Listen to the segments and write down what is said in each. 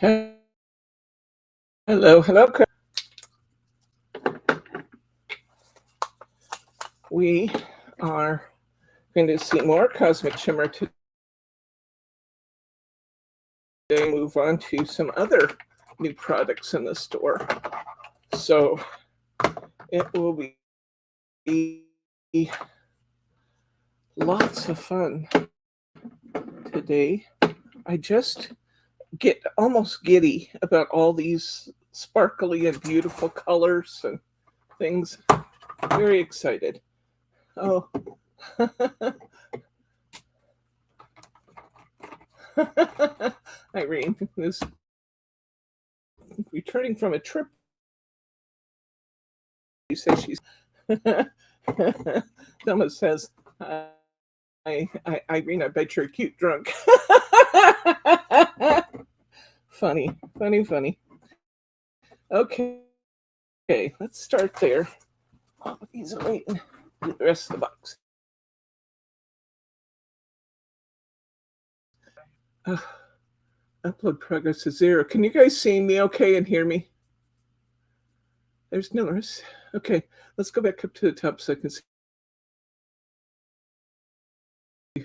Hello, hello. We are going to see more Cosmic Shimmer today. Move on to some other new products in the store. So it will be lots of fun today. I just get almost giddy about all these sparkly and beautiful colors and things. Very excited. Oh. Irene is returning from a trip. She says she's. Thelma says, Irene, I bet you're a cute drunk. Funny. Okay, let's start there. Oh, these are waiting. Do the rest of the box. Upload progress is 0. Can you guys see me okay and hear me? There's Nillers. Okay, let's go back up to the top so I can see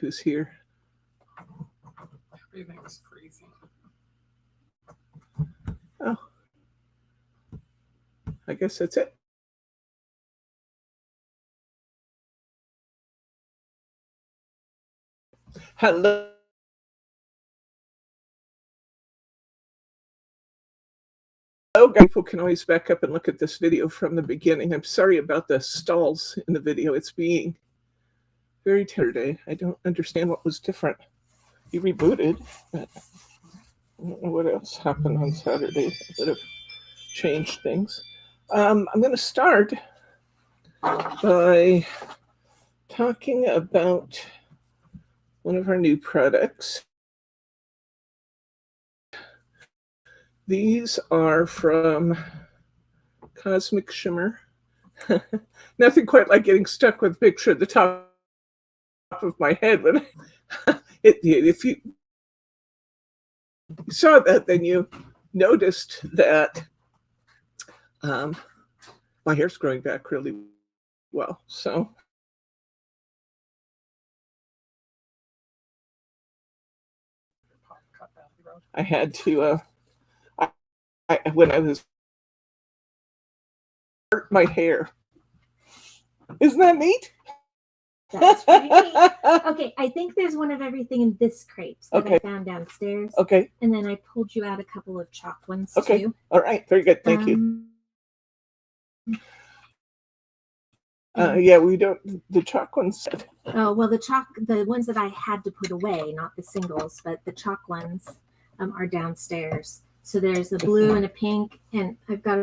who's here. Everything's crazy. Oh, I guess that's it. Hello. People can always back up and look at this video from the beginning. I'm sorry about the stalls in the video. It's being very today. I don't understand what was different. You rebooted, but I don't know what else happened on Saturday that would have changed things. I'm going to start by talking about one of our new products. These are from Cosmic Shimmer. Nothing quite like getting stuck with a picture at the top of my head. When if you saw that, then you noticed that my hair's growing back really well. So I had to, when I was my hair. Isn't that neat? That's pretty neat. Okay, I think there's one of everything in this crate that I found downstairs. Okay. And then I pulled you out a couple of chalk ones too. All right, very good. Thank you. Yeah, we don't, the chalk ones. Oh, well, the ones that I had to put away, not the singles, but the chalk ones are downstairs. So there's a blue and a pink, and I've got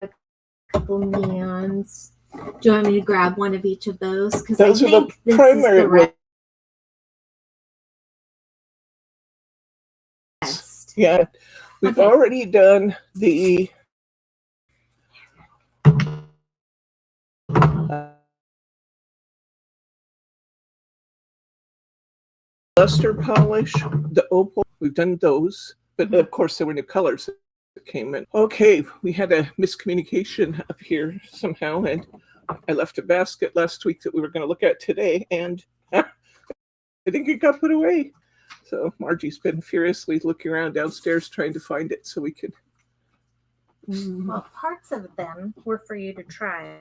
a couple neons. Do you want me to grab one of each of those? Because I think this primary is the rest. Yeah, we've already done the luster polish, the opal. We've done those, but of course there were new colors that came in. Okay, we had a miscommunication up here somehow, and I left a basket last week that we were going to look at today, and I think it got put away. So Margie's been furiously looking around downstairs trying to find it so we could. Well, parts of them were for you to try.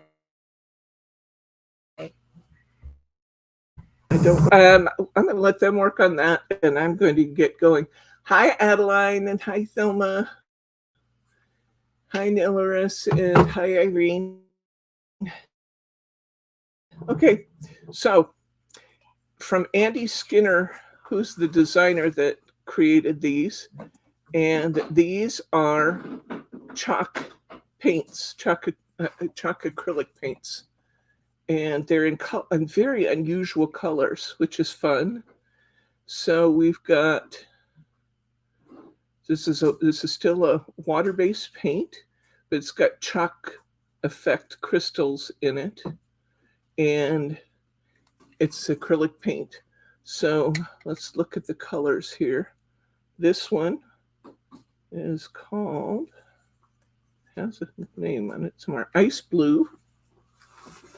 I'm going to let them work on that, and I'm going to get going. Hi, Adeline, and hi, Thelma. Hi, Nilaris, and hi, Irene. Okay, so from Andy Skinner, who's the designer that created these, and these are chalk paints, chalk acrylic paints. And they're in very unusual colors, which is fun. So we've got, this is still a water-based paint, but it's got chalk effect crystals in it, and it's acrylic paint. So let's look at the colors here. This one is called, has a name on it somewhere, Ice Blue.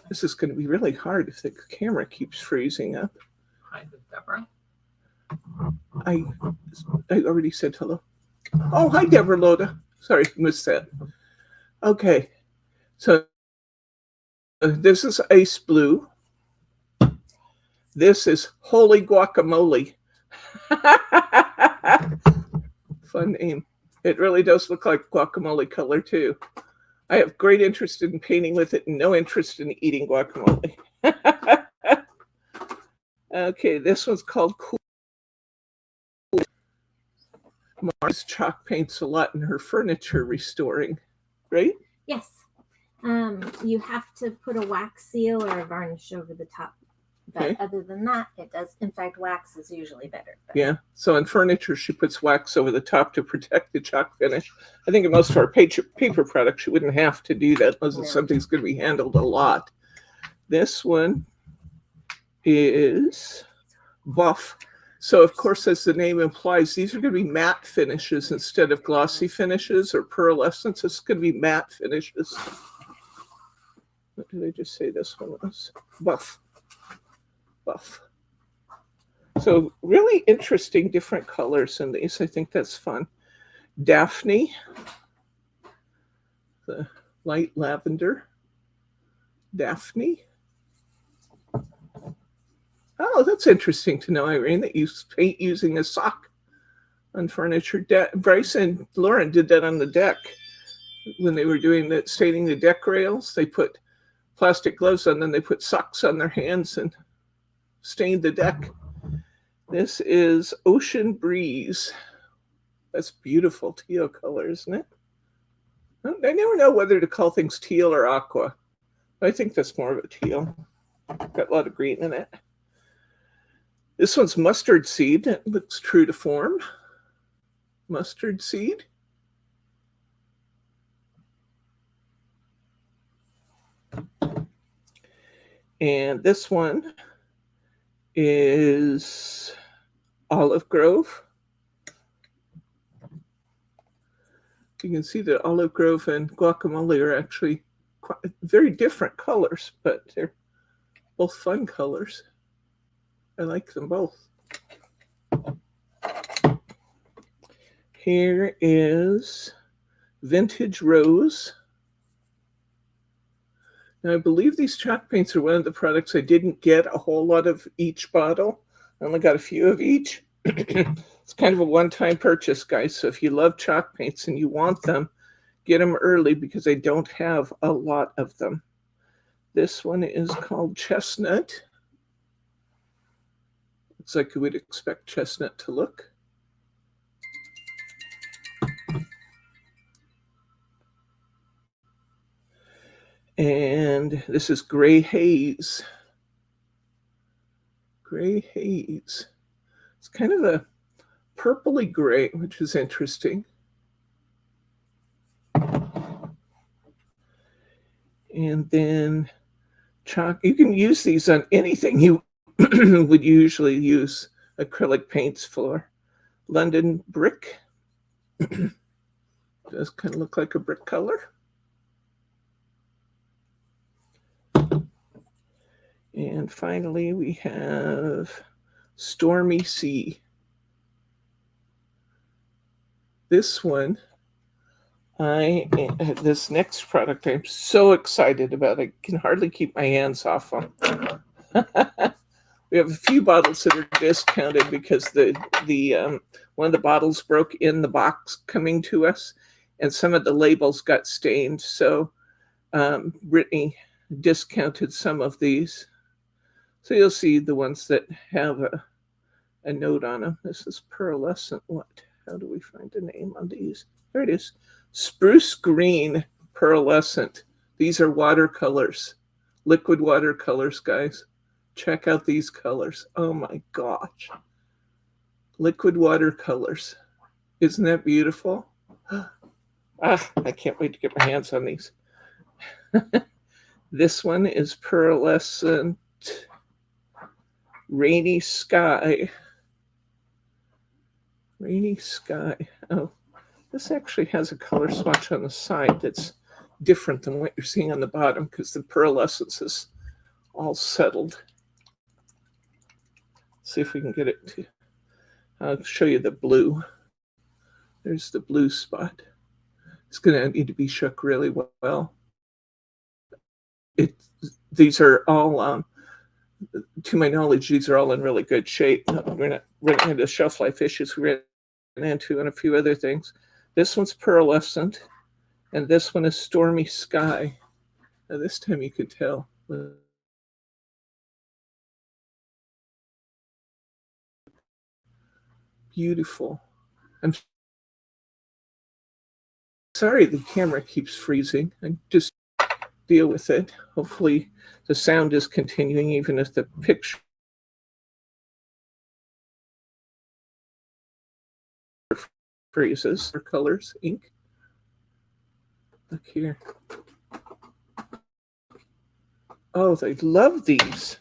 This is going to be really hard if the camera keeps freezing up. Hi, Deborah. I already said hello. Oh, hi, Deborah Loda. Sorry, missed that. Okay, so this is Ice Blue. This is Holy Guacamole. Fun name. It really does look like guacamole color too. I have great interest in painting with it and no interest in eating guacamole. Okay, this one's called Cool. Mars chalk paints a lot in her furniture restoring, right? Yes. You have to put a wax seal or a varnish over the top. But Okay. other than that, it does. In fact, wax is usually better. But Yeah. So in furniture, she puts wax over the top to protect the chalk finish. I think in most of our paper products, you wouldn't have to do that unless it's something's going to be handled a lot. This one is Buff. So, of course, as the name implies, these are going to be matte finishes instead of glossy finishes or pearlescence. It's going to be matte finishes. What did I just say this one was? Buff. Buff. So really interesting different colors in these. I think that's fun. Daphne. The light lavender. Daphne. Oh, that's interesting to know, Irene, that you paint using a sock on furniture. Bryce and Lauren did that on the deck when they were doing that, staining the deck rails. They put plastic gloves on, then they put socks on their hands and stained the deck. This is Ocean Breeze. That's beautiful teal color, isn't it? I never know whether to call things teal or aqua. I think that's more of a teal. Got a lot of green in it. This one's Mustard Seed. It looks true to form. Mustard Seed. And this one is Olive Grove. You can see that Olive Grove and Guacamole are actually quite very different colors, but they're both fun colors. I like them both. Here is Vintage Rose. Now, I believe these chalk paints are one of the products I didn't get a whole lot of each bottle. I only got a few of each. It's kind of a one-time purchase, guys. So if you love chalk paints and you want them, get them early because I don't have a lot of them. This one is called Chestnut. Looks like you would expect chestnut to look. And this is Gray Haze. Gray Haze. It's kind of a purpley gray, which is interesting. And then chalk. You can use these on anything you would usually use acrylic paints for. London Brick. Does kind of look like a brick color. And finally, we have Stormy Sea. This one, this next product, I'm so excited about. I can hardly keep my hands off them. We have a few bottles that are discounted because the one of the bottles broke in the box coming to us, and some of the labels got stained. So Brittany discounted some of these. So you'll see the ones that have a note on them. This is pearlescent. What? How do we find a name on these? There it is. Spruce Green Pearlescent. These are watercolors, liquid watercolors, guys. Check out these colors. Oh my gosh. Liquid watercolors. Isn't that beautiful? I can't wait to get my hands on these. This one is Pearlescent Rainy Sky. Rainy Sky. Oh, This actually has a color swatch on the side that's different than what you're seeing on the bottom because the pearlescence is all settled. See if we can get it to, I'll show you the blue. There's the blue spot. It's going to need to be shook really well. These are all, to my knowledge, these are all in really good shape. We're not running into shelf life issues we ran into and a few other things. This one's pearlescent, and this one is stormy sky. Now this time you can tell. Beautiful. I'm sorry the camera keeps freezing. I just deal with it. Hopefully the sound is continuing even if the picture freezes. Or colors, ink. Look here. Oh, they love these.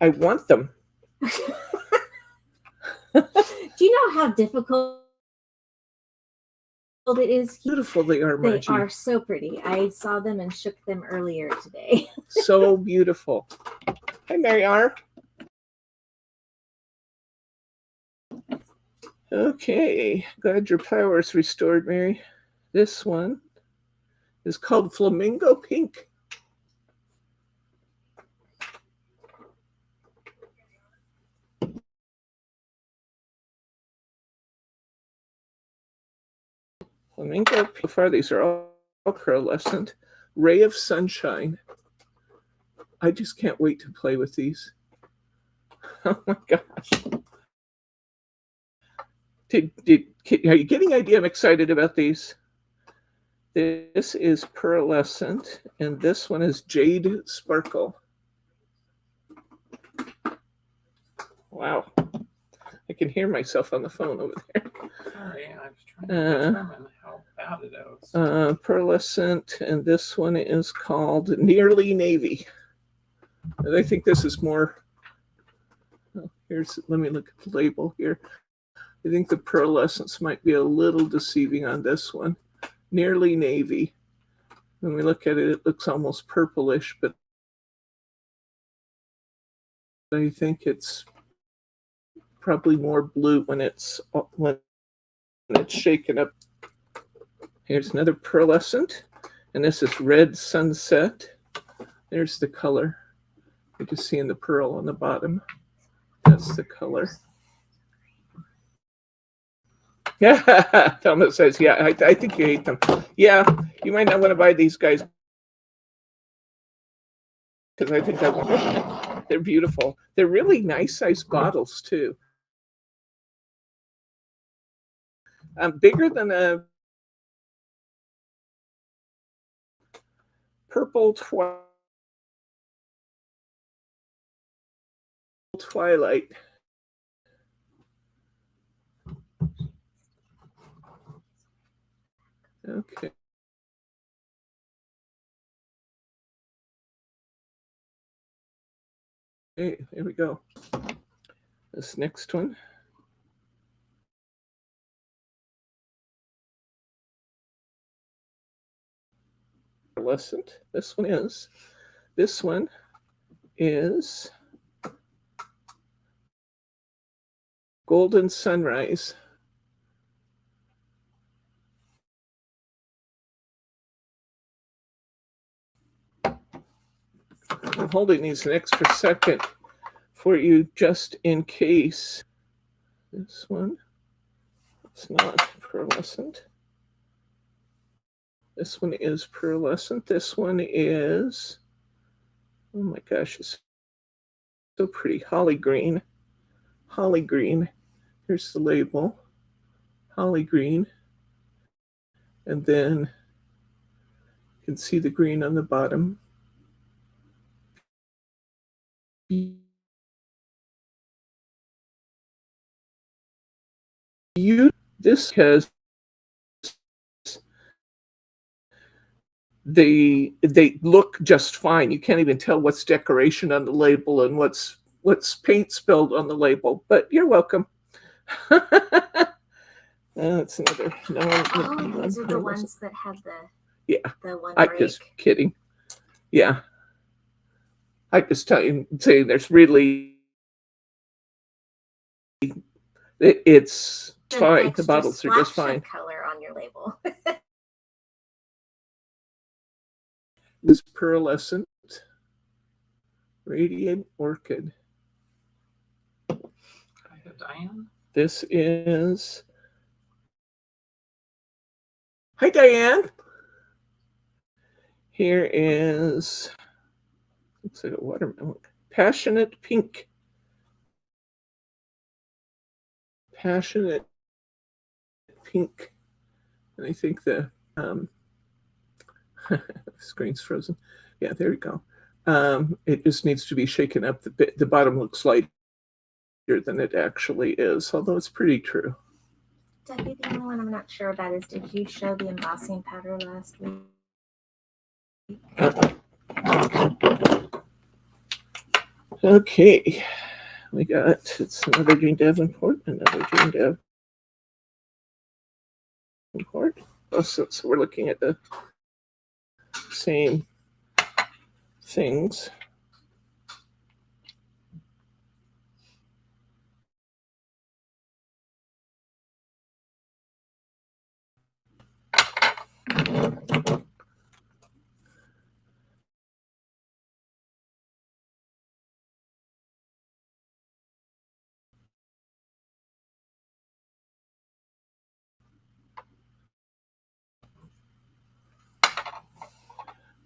I want them. Do you know how difficult it is? Beautiful they are, Margie. They are so pretty. I saw them and shook them earlier today. So beautiful. Hi, Mary R. Okay, glad your power is restored, Mary. This one is called Flamingo Pink. Flamingo, so far these are all pearlescent. Ray of Sunshine. I just can't wait to play with these. Oh my gosh. Are you getting idea? I'm excited about these. This is pearlescent, and this one is Jade Sparkle. Wow. I can hear myself on the phone over there. Sorry, I was trying to determine how bad it is. Pearlescent, and this one is called Nearly Navy. And I think this is more. Oh, let me look at the label here. I think the pearlescence might be a little deceiving on this one. Nearly Navy. When we look at it, it looks almost purplish, but I think it's probably more blue when it's shaken up. Here's another pearlescent, and this is Red Sunset. There's the color. You're just seeing the pearl on the bottom. That's the color. Yeah, Thelma says, yeah, I think you hate them. Yeah, you might not want to buy these guys because I think they're beautiful. They're really nice sized bottles too. Bigger than a purple twilight. Okay. Hey, here we go. This next one. Pearlescent. This one is Golden Sunrise. I'm holding these an extra second for you just in case. This one, it's not pearlescent. This one is pearlescent. This one is, oh my gosh, it's so pretty. Holly green. Holly green. Here's the label. Holly green. And then you can see the green on the bottom. This has they look just fine. You can't even tell what's decoration on the label and what's paint spilled on the label, but you're welcome. That's another. No, Oh, these are the ones that had Yeah, the one I'm break. just kidding. Yeah, I just saying there's really it's fine. The bottles are just fine. Color on your label. This pearlescent radiant orchid. Diane. This is. Hi, Diane. Here is. Looks like a watermelon. Passionate pink. Passionate pink. And I think the screen's frozen. Yeah, there we go. It just needs to be shaken up. The bottom looks lighter than it actually is, although it's pretty true. Debbie, the only one I'm not sure about is, did you show the embossing powder last week? Okay, we got, it's another Jane Davenport, another Jane Davenport. Oh, so we're looking at the same things.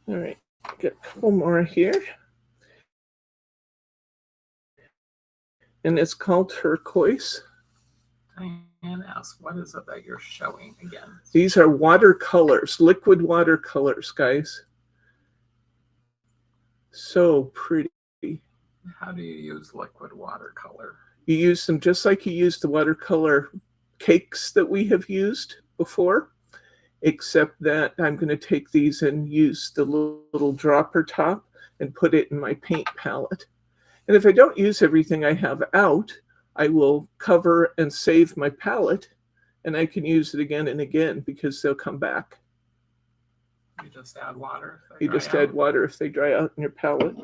All right, get a couple more here. And it's called turquoise. Diane asks, what is it that you're showing again? These are watercolors, liquid watercolors, guys. So pretty. How do you use liquid watercolor? You use them just like you use the watercolor cakes that we have used before, except that I'm going to take these and use the little dropper top and put it in my paint palette. And if I don't use everything I have out, I will cover and save my palette, and I can use it again and again because they'll come back. You just add water. You just add water if they dry out in your palette.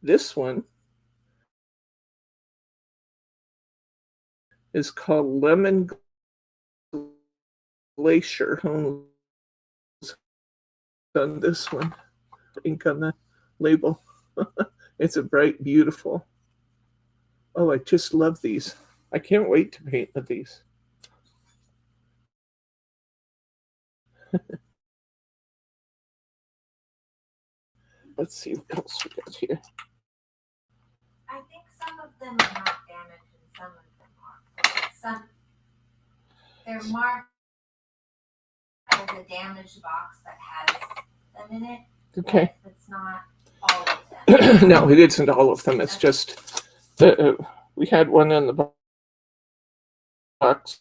This one is called Lemon Glacier. On this one, ink on the label. It's a bright, beautiful. Oh, I just love these. I can't wait to paint with these. Let's see what else we got here. I think some of them are not damaged and some of them are. They're marked as a damaged box that has them in it. Okay. It's not all of them. No, it isn't all of them. It's just we had one in the box.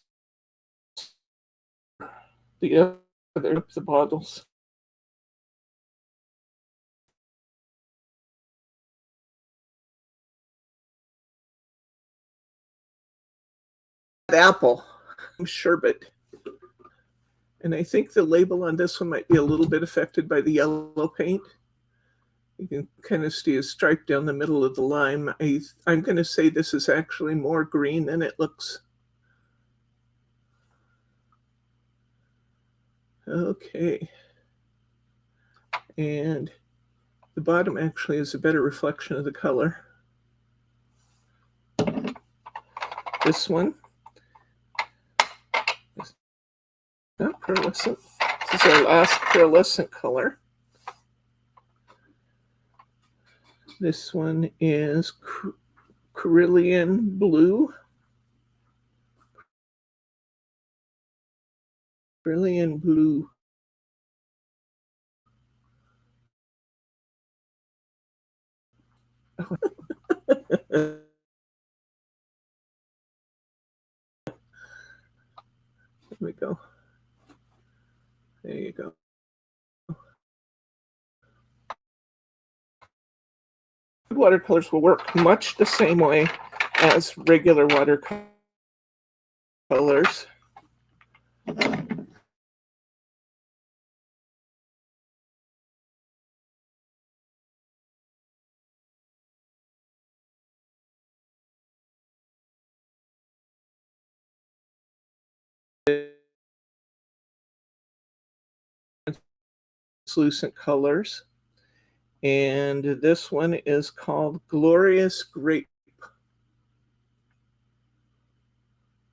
The other, the bottles. Apple sherbet. And I think the label on this one might be a little bit affected by the yellow paint. You can kind of see a stripe down the middle of the lime. I'm going to say this is actually more green than it looks. Okay. And the bottom actually is a better reflection of the color. This one. Not pearlescent. This is our last pearlescent color. This one is Cerulean Blue. Cerulean Blue. There we go. There you go. Watercolors will work much the same way as regular watercolors. Translucent colors. And this one is called Glorious Grape.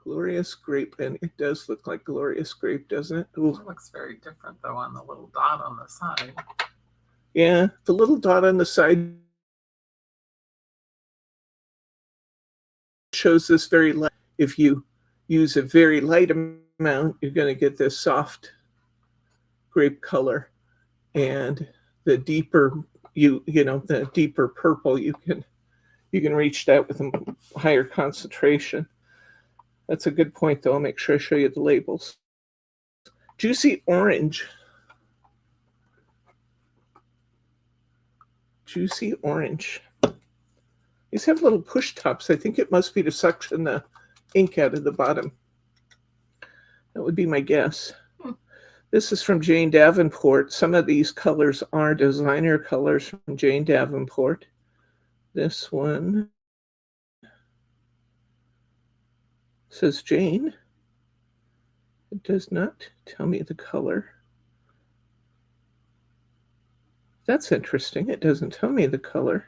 Glorious Grape, and it does look like Glorious Grape, doesn't it? Ooh. It looks very different though on the little dot on the side. Yeah, the little dot on the side shows this very light. If you use a very light amount, you're going to get this soft grape color, and the deeper the deeper purple, you can reach that with a higher concentration. That's a good point, though. I'll make sure I show you the labels. Juicy Orange. Juicy Orange. These have little push tops. I think it must be to suction the ink out of the bottom. That would be my guess. This is from Jane Davenport. Some of these colors are designer colors from Jane Davenport. This one says Jane. It does not tell me the color. That's interesting. It doesn't tell me the color.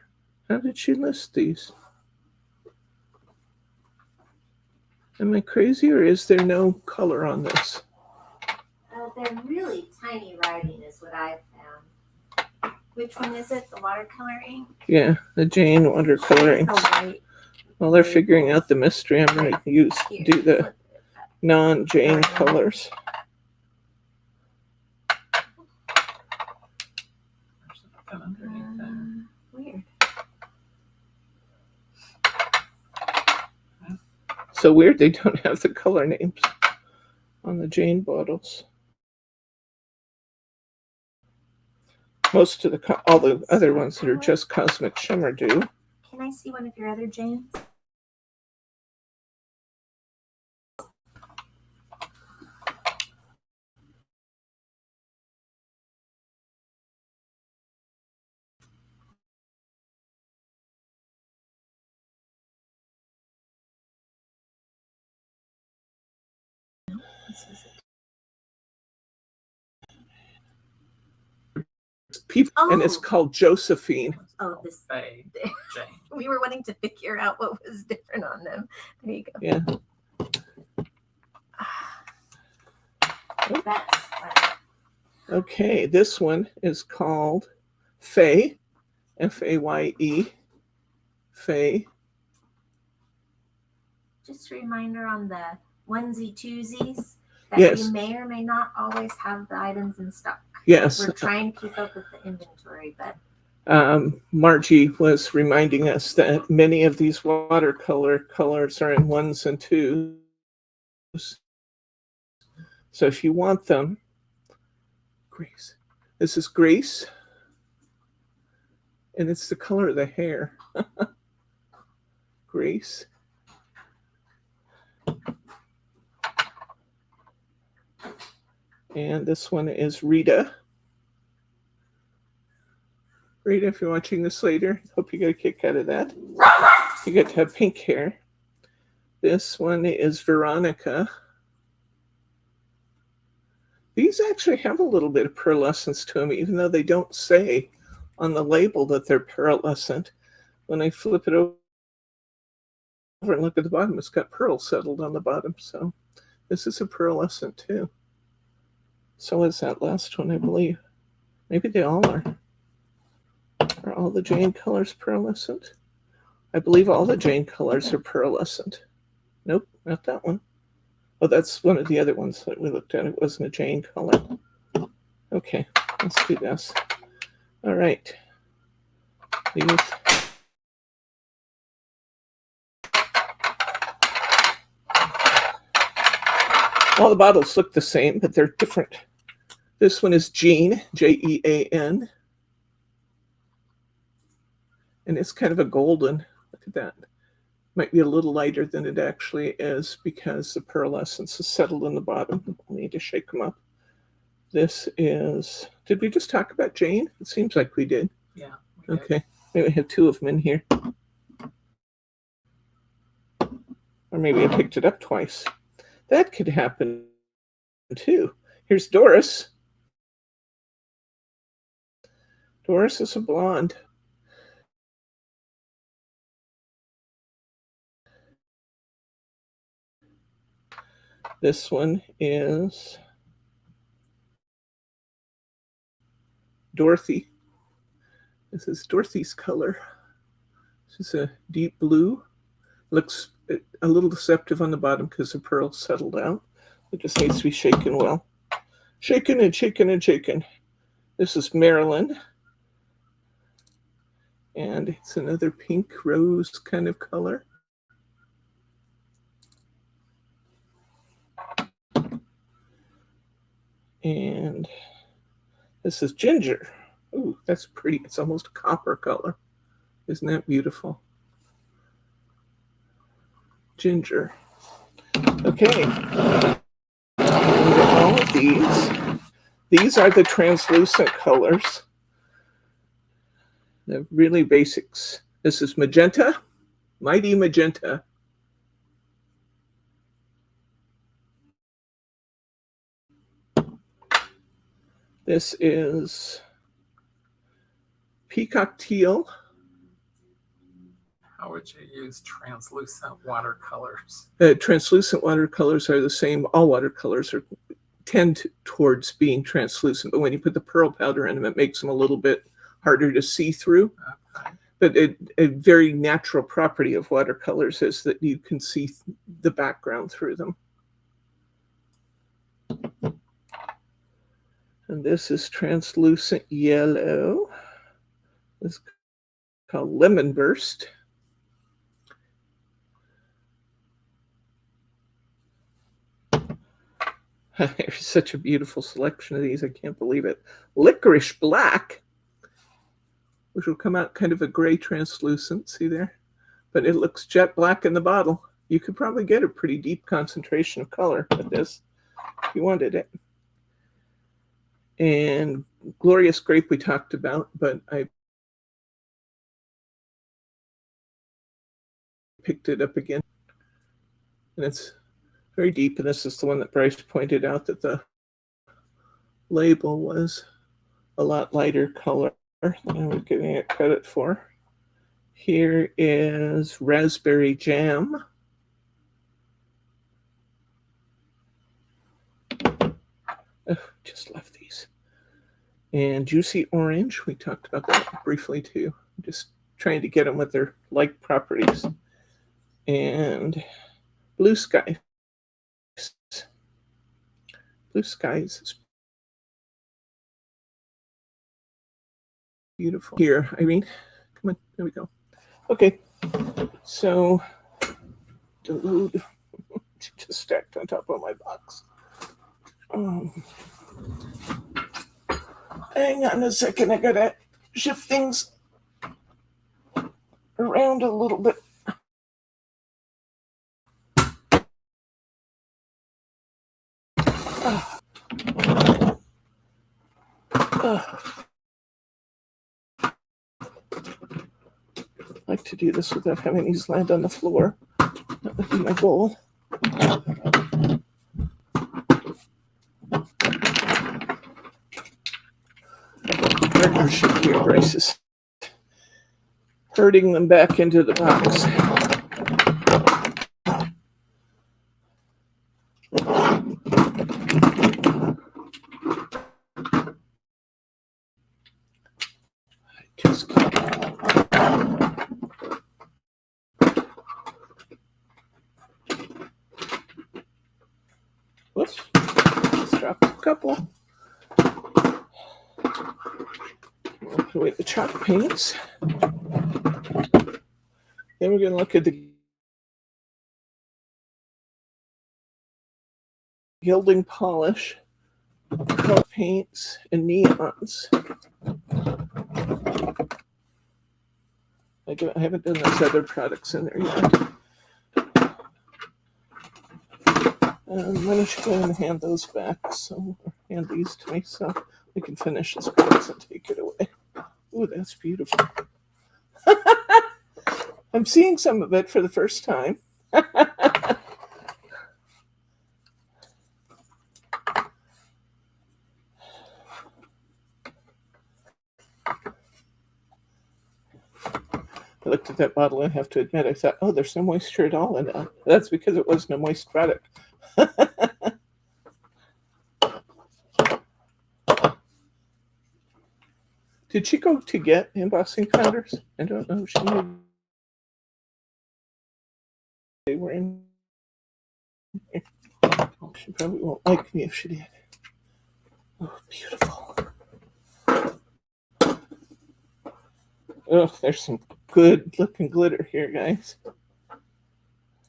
How did she list these? Am I crazy, or is there no color on this? They're really tiny writing is what I've found. Which one is it? The watercolor ink? Yeah, the Jane watercolor inks. Oh, right. While they're figuring out the mystery, I'm going to do the non-Jane colors. Weird. So weird they don't have the color names on the Jane bottles. Most of all the other ones that are just Cosmic Shimmer do. Can I see one of your other Janes? And it's called Josephine. Oh, this. Faye, Jane. We were wanting to figure out what was different on them. There you go. Yeah. That's funny. Okay, this one is called Faye, F-A-Y-E, Faye. Just a reminder on the onesie twosies that Yes. we may or may not always have the items in stock. Yes. We're trying to keep up with the inventory, but Margie was reminding us that many of these watercolor colors are in 1s and 2s. So if you want them, Grace. This is Grace. And it's the color of the hair. Grace. And this one is Rita. Rita, if you're watching this later, hope you get a kick out of that. You get to have pink hair. This one is Veronica. These actually have a little bit of pearlescence to them, even though they don't say on the label that they're pearlescent. When I flip it over and look at the bottom, it's got pearl settled on the bottom. So this is a pearlescent too. So is that last one, I believe. Maybe they all are. Are all the Jane colors pearlescent? I believe all the Jane colors are pearlescent. Nope, not that one. Oh, that's one of the other ones that we looked at. It wasn't a Jane color. Okay, let's do this. All right. All the bottles look the same, but they're different. This one is Jean, Jean. And it's kind of a golden. Look at that. Might be a little lighter than it actually is because the pearlescence is settled in the bottom. We'll need to shake them up. This is, did we just talk about Jane? It seems like we did. Yeah. Okay, maybe I have two of them in here. Or maybe I picked it up twice. That could happen too. Here's Doris. Doris is a blonde. This one is Dorothy. This is Dorothy's color. This is a deep blue. Looks a little deceptive on the bottom because the pearl settled out. It just needs to be shaken well. Shaken and shaken and shaken. This is Marilyn. And it's another pink rose kind of color. And this is Ginger. Ooh, that's pretty. It's almost a copper color. Isn't that beautiful? Ginger. Okay. All of these are the translucent colors. The really basics. This is magenta, mighty magenta. This is peacock teal. How would you use translucent watercolors? Translucent watercolors are the same. All watercolors tend towards being translucent, but when you put the pearl powder in them, it makes them a little bit harder to see through. Okay. But a very natural property of watercolors is that you can see the background through them. And this is translucent yellow. This is called Lemon Burst. There's such a beautiful selection of these. I can't believe it. Licorice Black, which will come out kind of a gray translucent, see there? But it looks jet black in the bottle. You could probably get a pretty deep concentration of color with this if you wanted it. And Glorious Grape we talked about, but I picked it up again. And it's very deep, and this is the one that Bryce pointed out that the label was a lot lighter color than I was giving it credit for. Here is Raspberry Jam. Oh, just left these. And Juicy Orange, we talked about that briefly too. Just trying to get them with their like properties. And Blue Sky. Blue Skies is beautiful. Here, Irene, come on, there we go. Okay, so dilute, just stacked on top of my box. Hang on a second, I gotta shift things around a little bit. I like to do this without having these land on the floor. That would be my goal. Partnership here, Bryce is herding them back into the box. Whoops, just dropped a couple. We'll put away the chalk paints. Then we're going to look at the gilding polish, color paints, and neons. I haven't done those other products in there yet. Why don't you go ahead and hand those back? So, hand these to me so we can finish this box and take it away. Ooh, that's beautiful. I'm seeing some of it for the first time. I looked at that bottle and I have to admit, I thought, oh, there's no moisture at all in it. That's because it wasn't a moist product. Did she go to get embossing powders? I don't know. She maybe they were in here. She probably won't like me if she did. Oh, beautiful. Oh, there's some good looking glitter here, guys.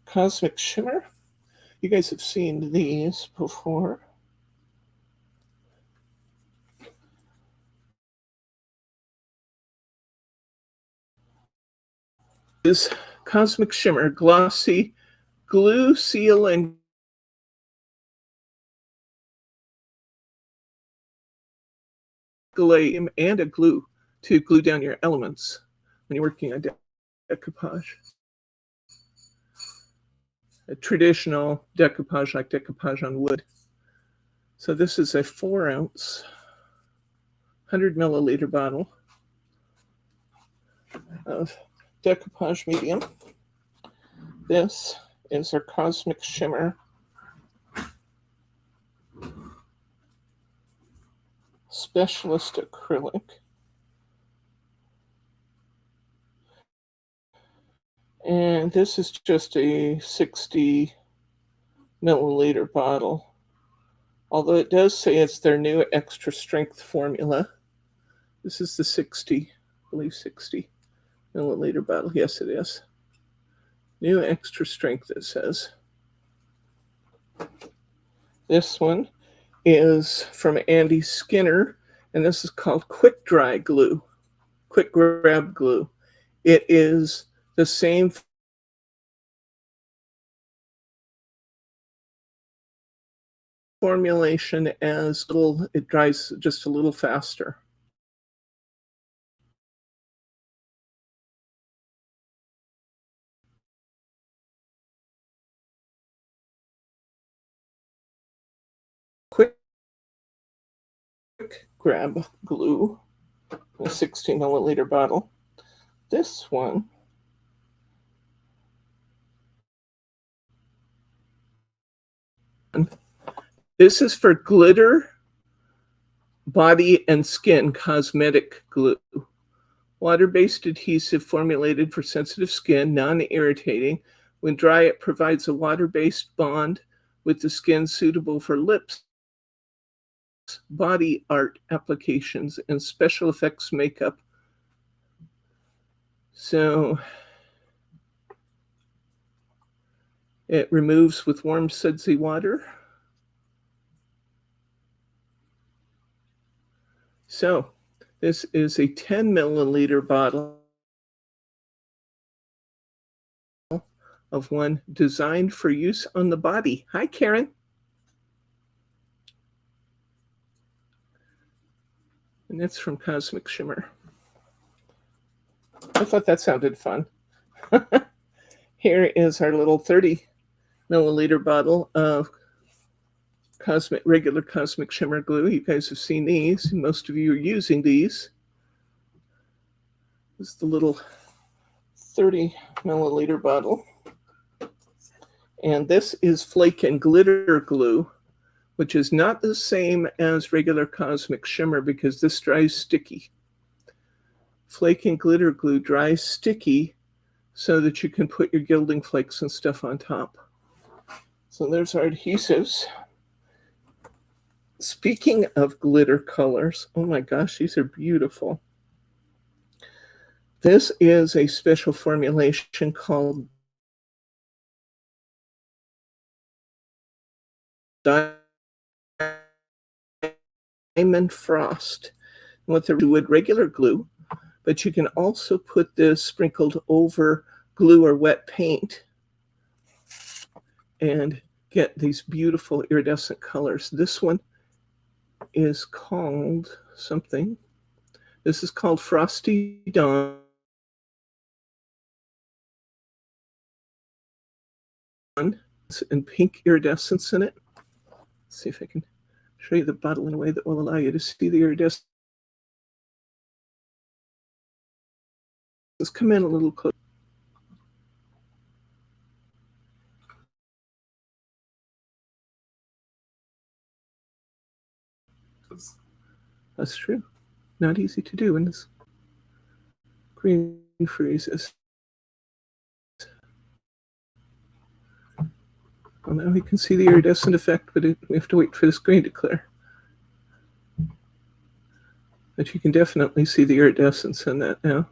Cosmic Shimmer. You guys have seen these before. Is Cosmic Shimmer glossy glue, seal, and glue and a glue to glue down your elements when you're working on decoupage. A traditional decoupage like decoupage on wood. So this is a 4-ounce, 100 milliliter bottle of decoupage medium. This is our Cosmic Shimmer Specialist Acrylic. And this is just a 60 milliliter bottle. Although it does say it's their new extra strength formula. This is the 60, I believe 60 milliliter bottle. Yes, it is. New extra strength, it says. This one is from Andy Skinner, and this is called Quick Dry Glue, Quick Grab Glue. It is the same formulation as little, it dries just a little faster. Quick Grab Glue, a 60 milliliter bottle. This one this is for glitter, body, and skin cosmetic glue. Water-based adhesive formulated for sensitive skin, non-irritating. When dry, it provides a water-based bond with the skin suitable for lips, body art applications, and special effects makeup. So it removes with warm sudsy water. So this is a 10 milliliter bottle of one designed for use on the body. Hi, Karen. And it's from Cosmic Shimmer. I thought that sounded fun. Here is our little 30 milliliter bottle of regular Cosmic Shimmer glue. You guys have seen these. Most of you are using these. This is the little 30 milliliter bottle. And this is Flake and Glitter glue, which is not the same as regular Cosmic Shimmer because this dries sticky. Flake and Glitter glue dries sticky so that you can put your gilding flakes and stuff on top. So there's our adhesives. Speaking of glitter colors, oh my gosh, these are beautiful. This is a special formulation called Diamond Frost. What they do with regular glue, but you can also put this sprinkled over glue or wet paint and get these beautiful iridescent colors. This one is called something. This is called Frosty Dawn. And pink iridescence in it. Let's see if I can show you the bottle in a way that will allow you to see the iridescence. Let's come in a little closer. That's true. Not easy to do when this green freezes. Well, now we can see the iridescent effect, but we have to wait for this green to clear. But you can definitely see the iridescence in that now.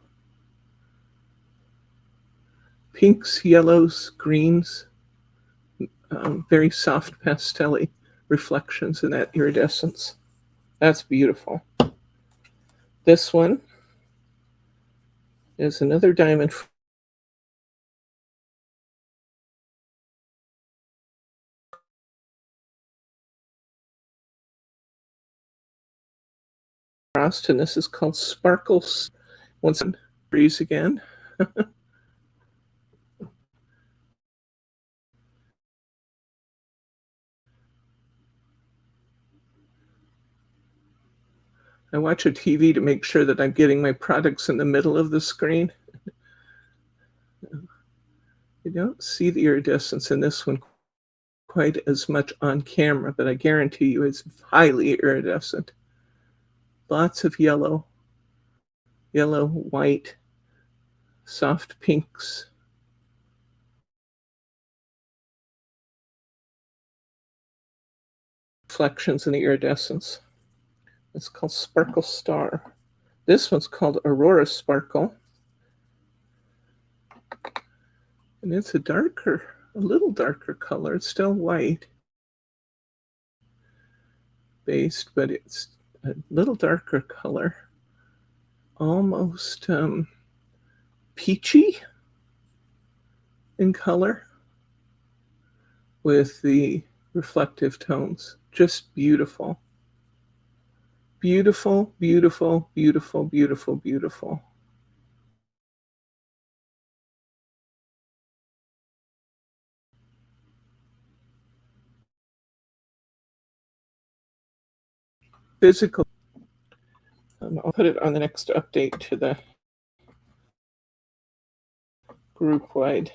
Pinks, yellows, greens, very soft pastel-y reflections in that iridescence. That's beautiful. This one is another diamond frost, and this is called Sparkles. Once again, breeze again. I watch a TV to make sure that I'm getting my products in the middle of the screen. You don't see the iridescence in this one quite as much on camera, but I guarantee you it's highly iridescent. Lots of yellow, white, soft pinks. Reflections in the iridescence. It's called Sparkle Star. This one's called Aurora Sparkle. And it's a little darker color. It's still white based, but it's a little darker color. Almost peachy in color with the reflective tones. Just beautiful. Beautiful, beautiful, beautiful, beautiful, beautiful. Physical. I'll put it on the next update to the group-wide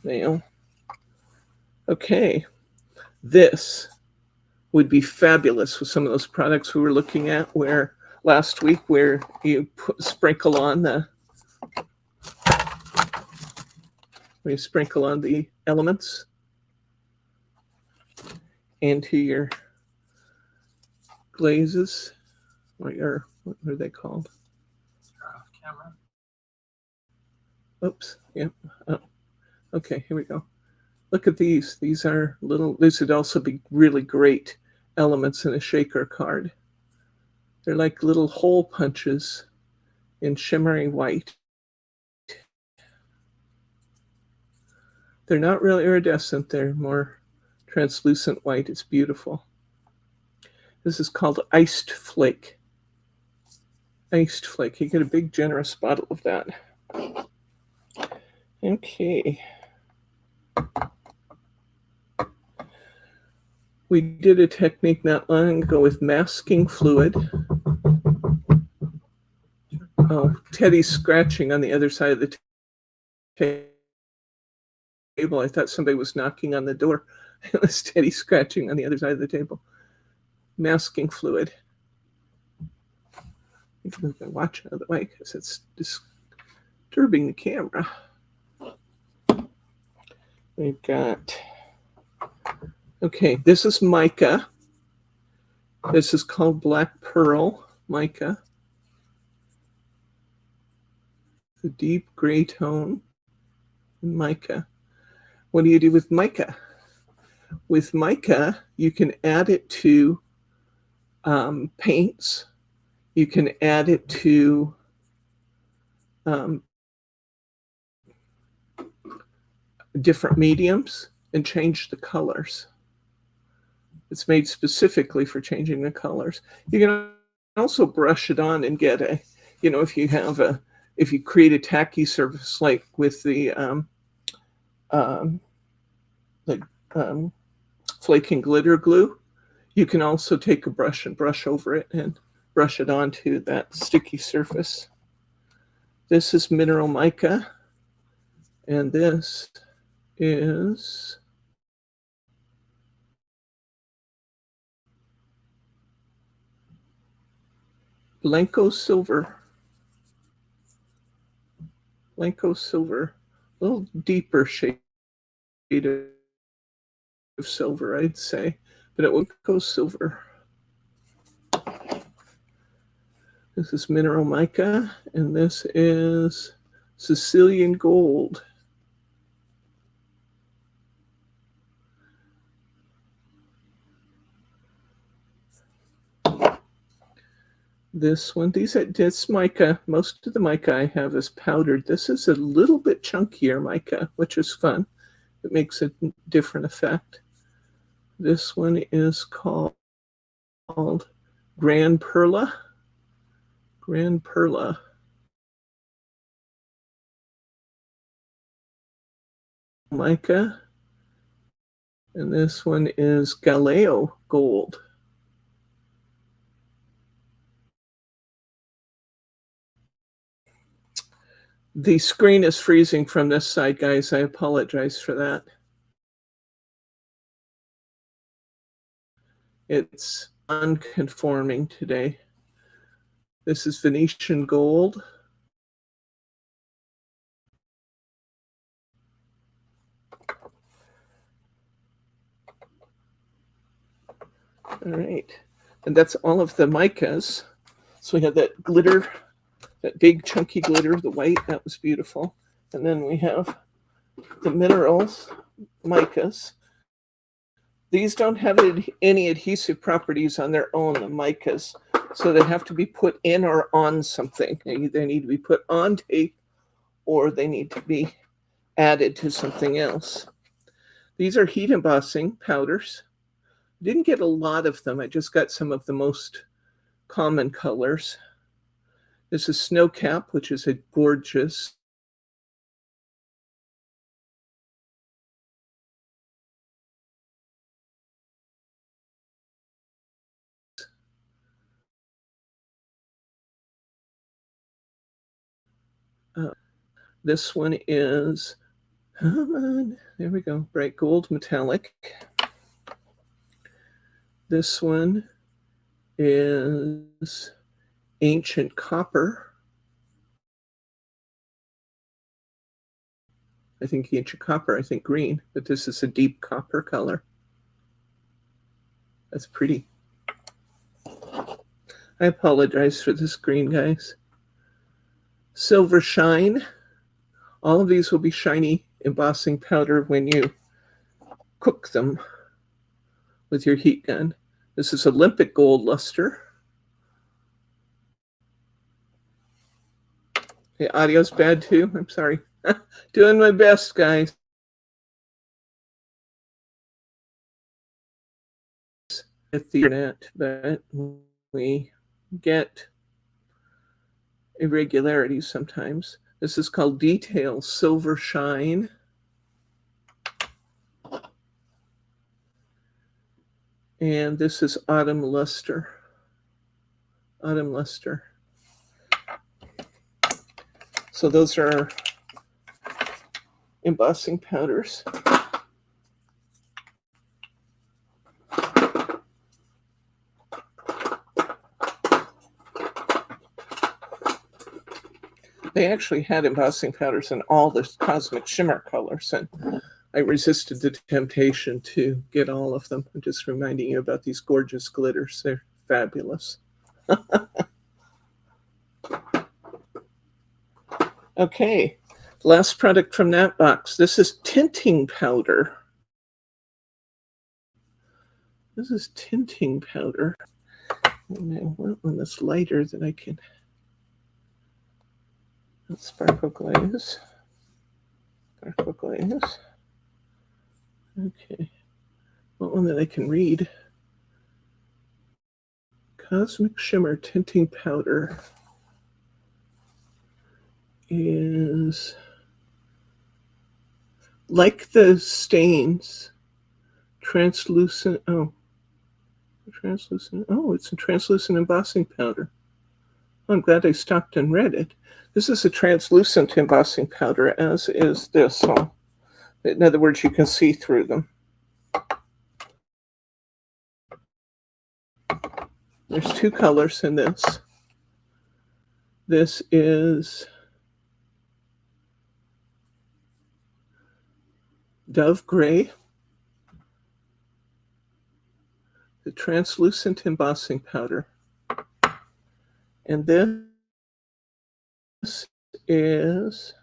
mail. Okay, this would be fabulous with some of those products we were looking at last week where you sprinkle on the elements into your glazes, what are they called? Camera. Oops. Yep. Oh. Okay, here we go. Look at these. These would also be really great elements in a shaker card. They're like little hole punches in shimmery white. They're not really iridescent. They're more translucent white. It's beautiful. This is called Iced Flake. Iced Flake. You get a big, generous bottle of that. Okay. We did a technique not long ago with masking fluid. Oh, Teddy's scratching on the other side of the table. I thought somebody was knocking on the door. It was Teddy scratching on the other side of the table. Masking fluid. I think we can watch it out of the way because it's disturbing the camera. We've got, okay, this is mica. This is called Black Pearl mica. The deep gray tone in mica. What do you do with mica? With mica, you can add it to paints. You can add it to different mediums. and change the colors. It's made specifically for changing the colors. You can also brush it on and get a, if you create a tacky surface like with the flake and glitter glue, you can also take a brush and brush over it and brush it onto that sticky surface. This is mineral mica, and this is Blanco silver. Blanco silver, a little deeper shade of silver, I'd say, but it would go silver. This is mineral mica, and this is Sicilian gold. This one, this mica, most of the mica I have is powdered. This is a little bit chunkier mica, which is fun. It makes a different effect. This one is called Grand Perla. Grand Perla. Mica. And this one is Galileo gold. The screen is freezing from this side, guys. I apologize for that. It's unconforming today. This is Venetian gold. All right. And that's all of the micas. So we have that glitter, that big chunky glitter, the white, that was beautiful. And then we have the minerals, micas. These don't have any adhesive properties on their own, the micas. So they have to be put in or on something. They either need to be put on tape or they need to be added to something else. These are heat embossing powders. Didn't get a lot of them. I just got some of the most common colors. This is Snow Cap, which is a gorgeous this one is, there we go, bright gold metallic. This one is ancient copper. I think ancient copper, I think green, but this is a deep copper color. That's pretty. I apologize for the screen, guys. Silver Shine. All of these will be shiny embossing powder when you cook them with your heat gun. This is Olympic Gold Luster. The audio's bad too. I'm sorry. Doing my best, guys. At the internet, but we get irregularities sometimes. This is called Detail Silver Shine. And this is Autumn Luster. Autumn Luster. So those are embossing powders. They actually had embossing powders in all the Cosmic Shimmer colors, and I resisted the temptation to get all of them. I'm just reminding you about these gorgeous glitters. They're fabulous. Okay, last product from that box. This is tinting powder. This is tinting powder. And I want one that's lighter that I can sparkle glaze. Sparkle glaze. Okay. Well, one that I can read. Cosmic Shimmer tinting powder is like the stains, translucent. Oh, translucent. Oh, it's a translucent embossing powder. I'm glad I stopped and read it. This is a translucent embossing powder, as is this. In other words, you can see through them. There's two colors in this. This is Dove Gray, the translucent embossing powder. And this is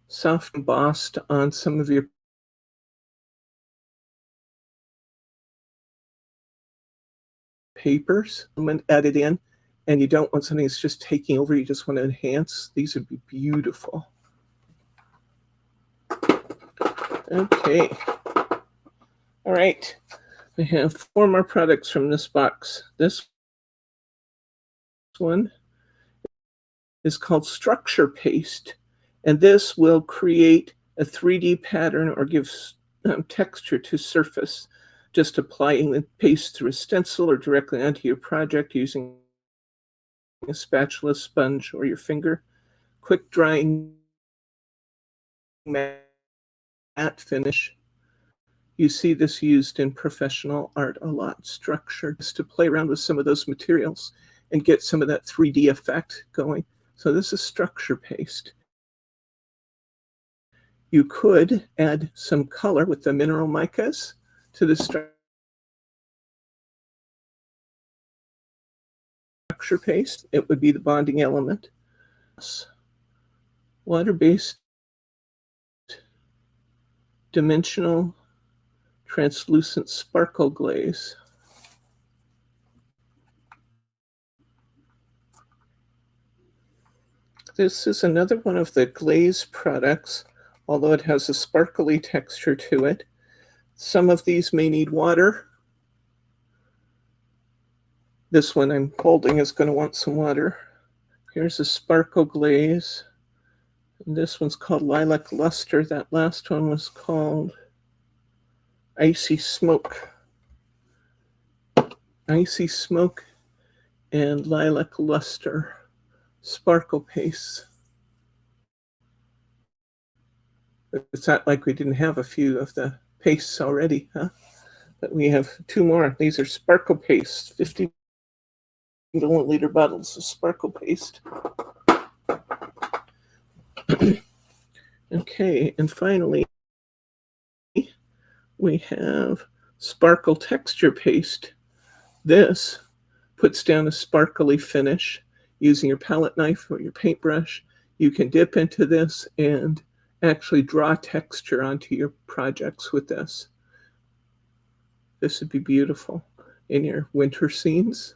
soft embossed on some of your papers and add it in, and you don't want something that's just taking over, you just want to enhance. These would be beautiful. Okay. All right. I have 4 more products from this box. This one is called Structure Paste, and this will create a 3D pattern or give texture to surface, just applying the paste through a stencil or directly onto your project using a spatula, sponge, or your finger. Quick drying matte finish. You see this used in professional art a lot. Structure, just to play around with some of those materials and get some of that 3D effect going. So this is structure paste. You could add some color with the mineral micas to the structure paste. It would be the bonding element. Water-based dimensional translucent sparkle glaze. This is another one of the glaze products, although it has a sparkly texture to it. Some of these may need water. This one I'm holding is going to want some water. Here's a sparkle glaze. And this one's called Lilac Luster. That last one was called Icy Smoke. Icy Smoke and Lilac Luster sparkle paste. It's not like we didn't have a few of the pastes already, huh? But we have 2 more. These are sparkle paste, 50 milliliter bottles of sparkle paste. Okay, and finally, we have sparkle texture paste. This puts down a sparkly finish using your palette knife or your paintbrush. You can dip into this and actually draw texture onto your projects with this. This would be beautiful in your winter scenes.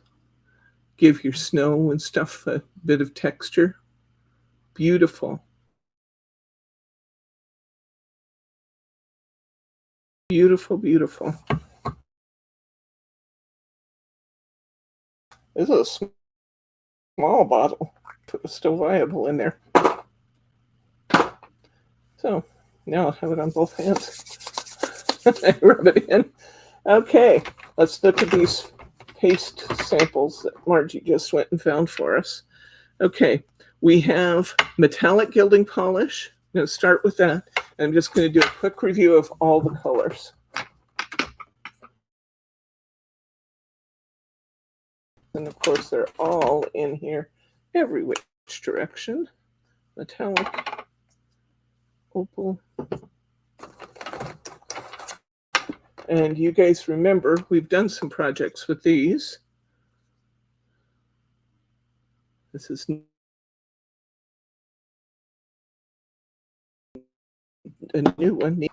Give your snow and stuff a bit of texture. Beautiful. Beautiful, beautiful. This is a small bottle, but it's still viable in there. So now I'll have it on both hands. Rub it in. Okay, let's look at these paste samples that Margie just went and found for us. Okay, we have metallic gilding polish. I'm going to start with that. I'm just going to do a quick review of all the colors. And of course, they're all in here, every which direction. Metallic, opal. And you guys remember, we've done some projects with these. This is a new one.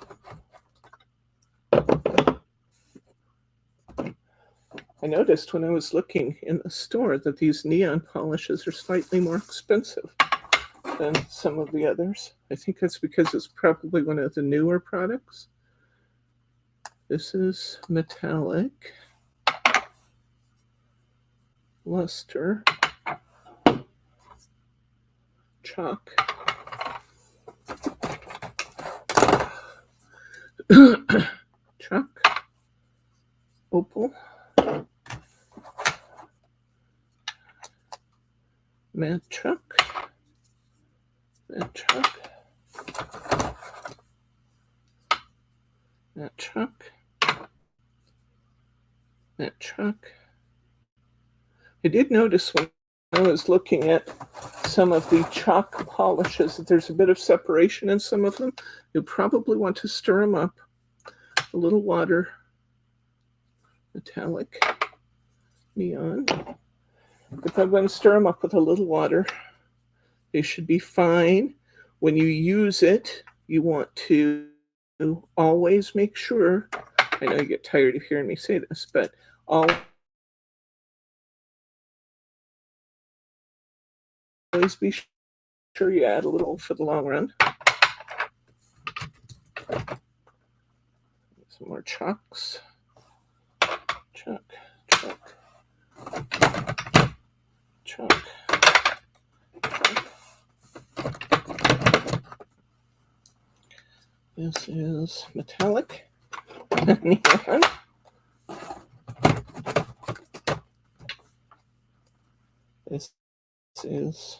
I noticed when I was looking in the store that these neon polishes are slightly more expensive than some of the others. I think that's because it's probably one of the newer products. This is metallic. Luster. Chalk. Chalk. Opal. Matte chalk. Matte chalk. Matte chalk. Matte chalk. I did notice when I was looking at some of the chalk polishes that there's a bit of separation in some of them. You'll probably want to stir them up. A little water. Metallic. Neon. If I'm going to stir them up with a little water, they should be fine. When you use it, you want to always make sure, I know you get tired of hearing me say this, but always be sure you add a little for the long run. Some more chalks. Chalk, chalk, chalk, chalk. This is metallic. Neon. This is,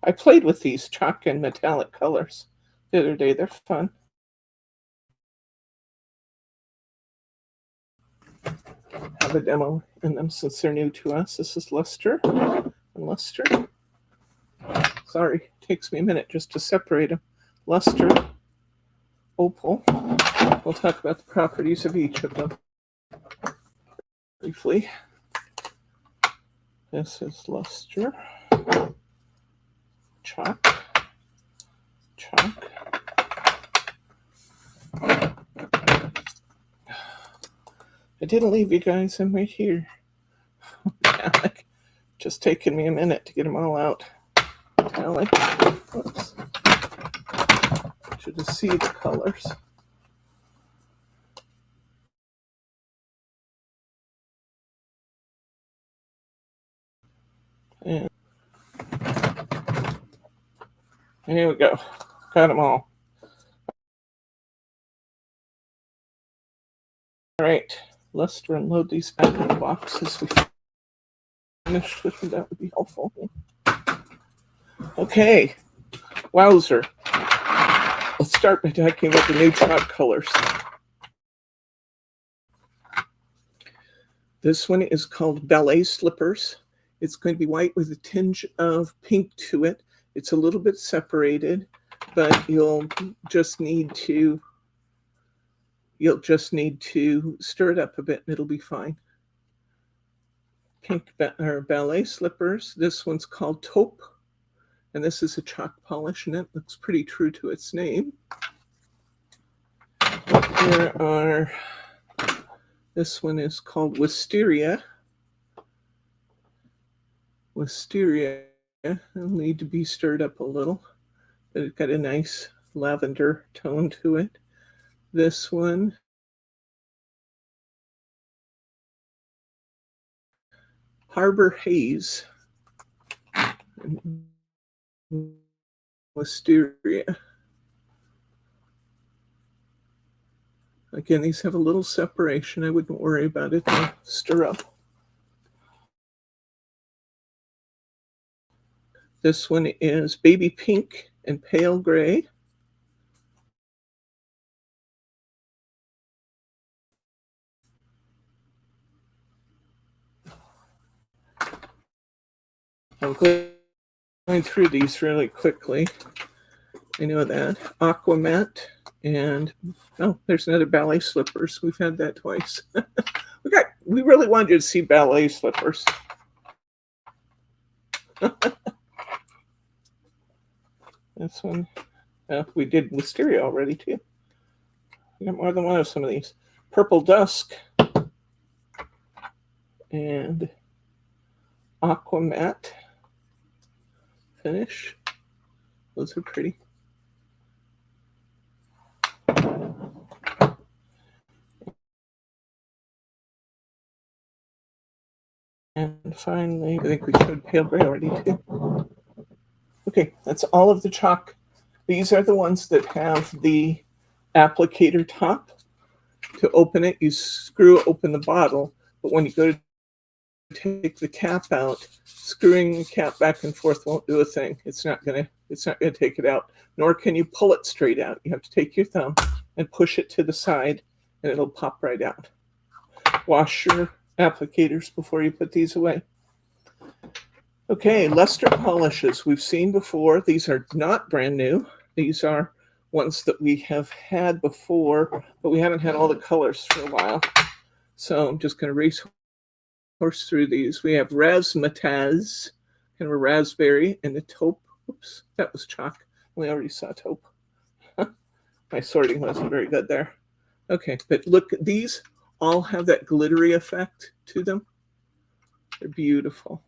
I played with these chalk and metallic colors the other day. They're fun. Have a demo in them since they're new to us. This is luster and luster. Sorry, it takes me a minute just to separate them. Luster, opal. We'll talk about the properties of each of them briefly. This is luster, chalk, chalk. I didn't leave you guys. I'm right here. Metallic. Just taking me a minute to get them all out. Metallic. Oops. Should have seen the colors. And here we go. Got them all. All right. Let's unload these back in the boxes. We finished with them. That would be helpful. Okay. Wowzer. Let's start by talking about the new chalk colors. This one is called Ballet Slippers. It's going to be white with a tinge of pink to it. It's a little bit separated, but you'll just need to stir it up a bit and it'll be fine. Pink ballet slippers. This one's called Taupe, and this is a chalk polish, and it looks pretty true to its name. This one is called Wisteria. Wisteria will need to be stirred up a little, but it's got a nice lavender tone to it. This one, Harbor Haze. Wisteria. Again, these have a little separation. I wouldn't worry about it. They'll stir up. This one is Baby Pink and Pale Gray. I'm going through these really quickly. I know that. Aqua Matte and, oh, there's another ballet slippers. We've had that twice. We really wanted you to see ballet slippers. This one, we did Wisteria already too. We got more than one of some of these. Purple Dusk and Aqua Matte finish. Those are pretty. And finally, I think we showed pale gray already too. Okay, that's all of the chalk. These are the ones that have the applicator top. To open it, you screw open the bottle, but when you go to take the cap out, screwing the cap back and forth won't do a thing. It's not gonna take it out, nor can you pull it straight out. You have to take your thumb and push it to the side and it'll pop right out. Wash your applicators before you put these away. Okay, luster polishes we've seen before. These are not brand new. These are ones that we have had before, but we haven't had all the colors for a while. So I'm just going to racehorse through these. We have razzmatazz, kind of a raspberry, and a taupe. Oops, that was chalk. We already saw taupe. My sorting wasn't very good there. Okay, but look, these all have that glittery effect to them. They're beautiful.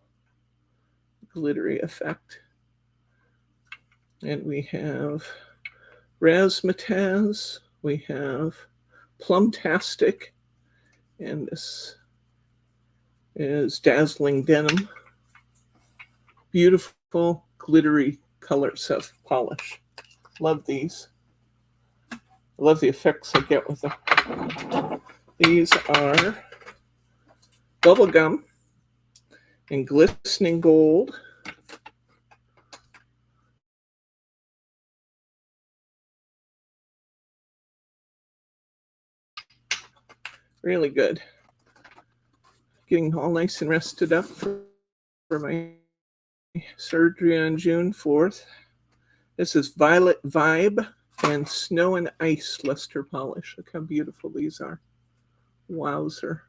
Glittery effect. And we have razzmatazz, we have plumtastic, and this is dazzling denim. Beautiful glittery colors of polish. Love these. I love the effects I get with them. These are bubblegum in glistening gold. Really good. Getting all nice and rested up for my surgery on June 4th. This is Violet Vibe and Snow and Ice luster polish. Look how beautiful these are. Wowzer.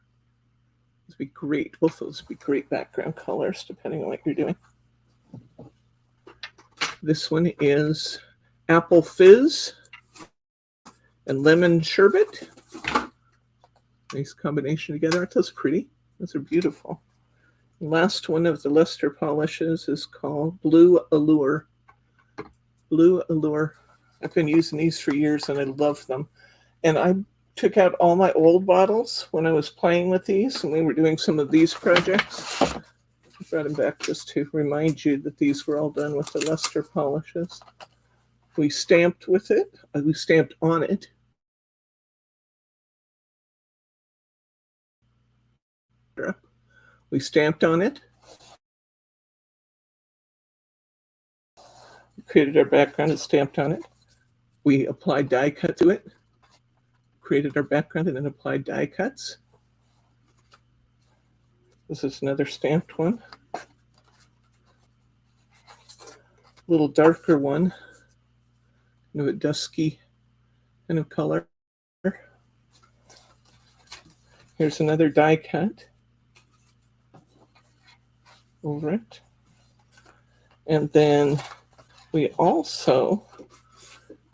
These would be great. Both those would be great background colors depending on what you're doing. This one is Apple Fizz and Lemon Sherbet. Nice combination together. Aren't those pretty? Those are beautiful. The last one of the luster polishes is called Blue Allure. Blue Allure. I've been using these for years and I love them. And I took out all my old bottles when I was playing with these and we were doing some of these projects. I brought them back just to remind you that these were all done with the luster polishes. We stamped with it. We stamped on it. We stamped on it. We created our background and stamped on it. We applied die cut to it. Created our background and then applied die cuts. This is another stamped one. A little darker one. Kind of a dusky kind of color. Here's another die cut over it. And then we also,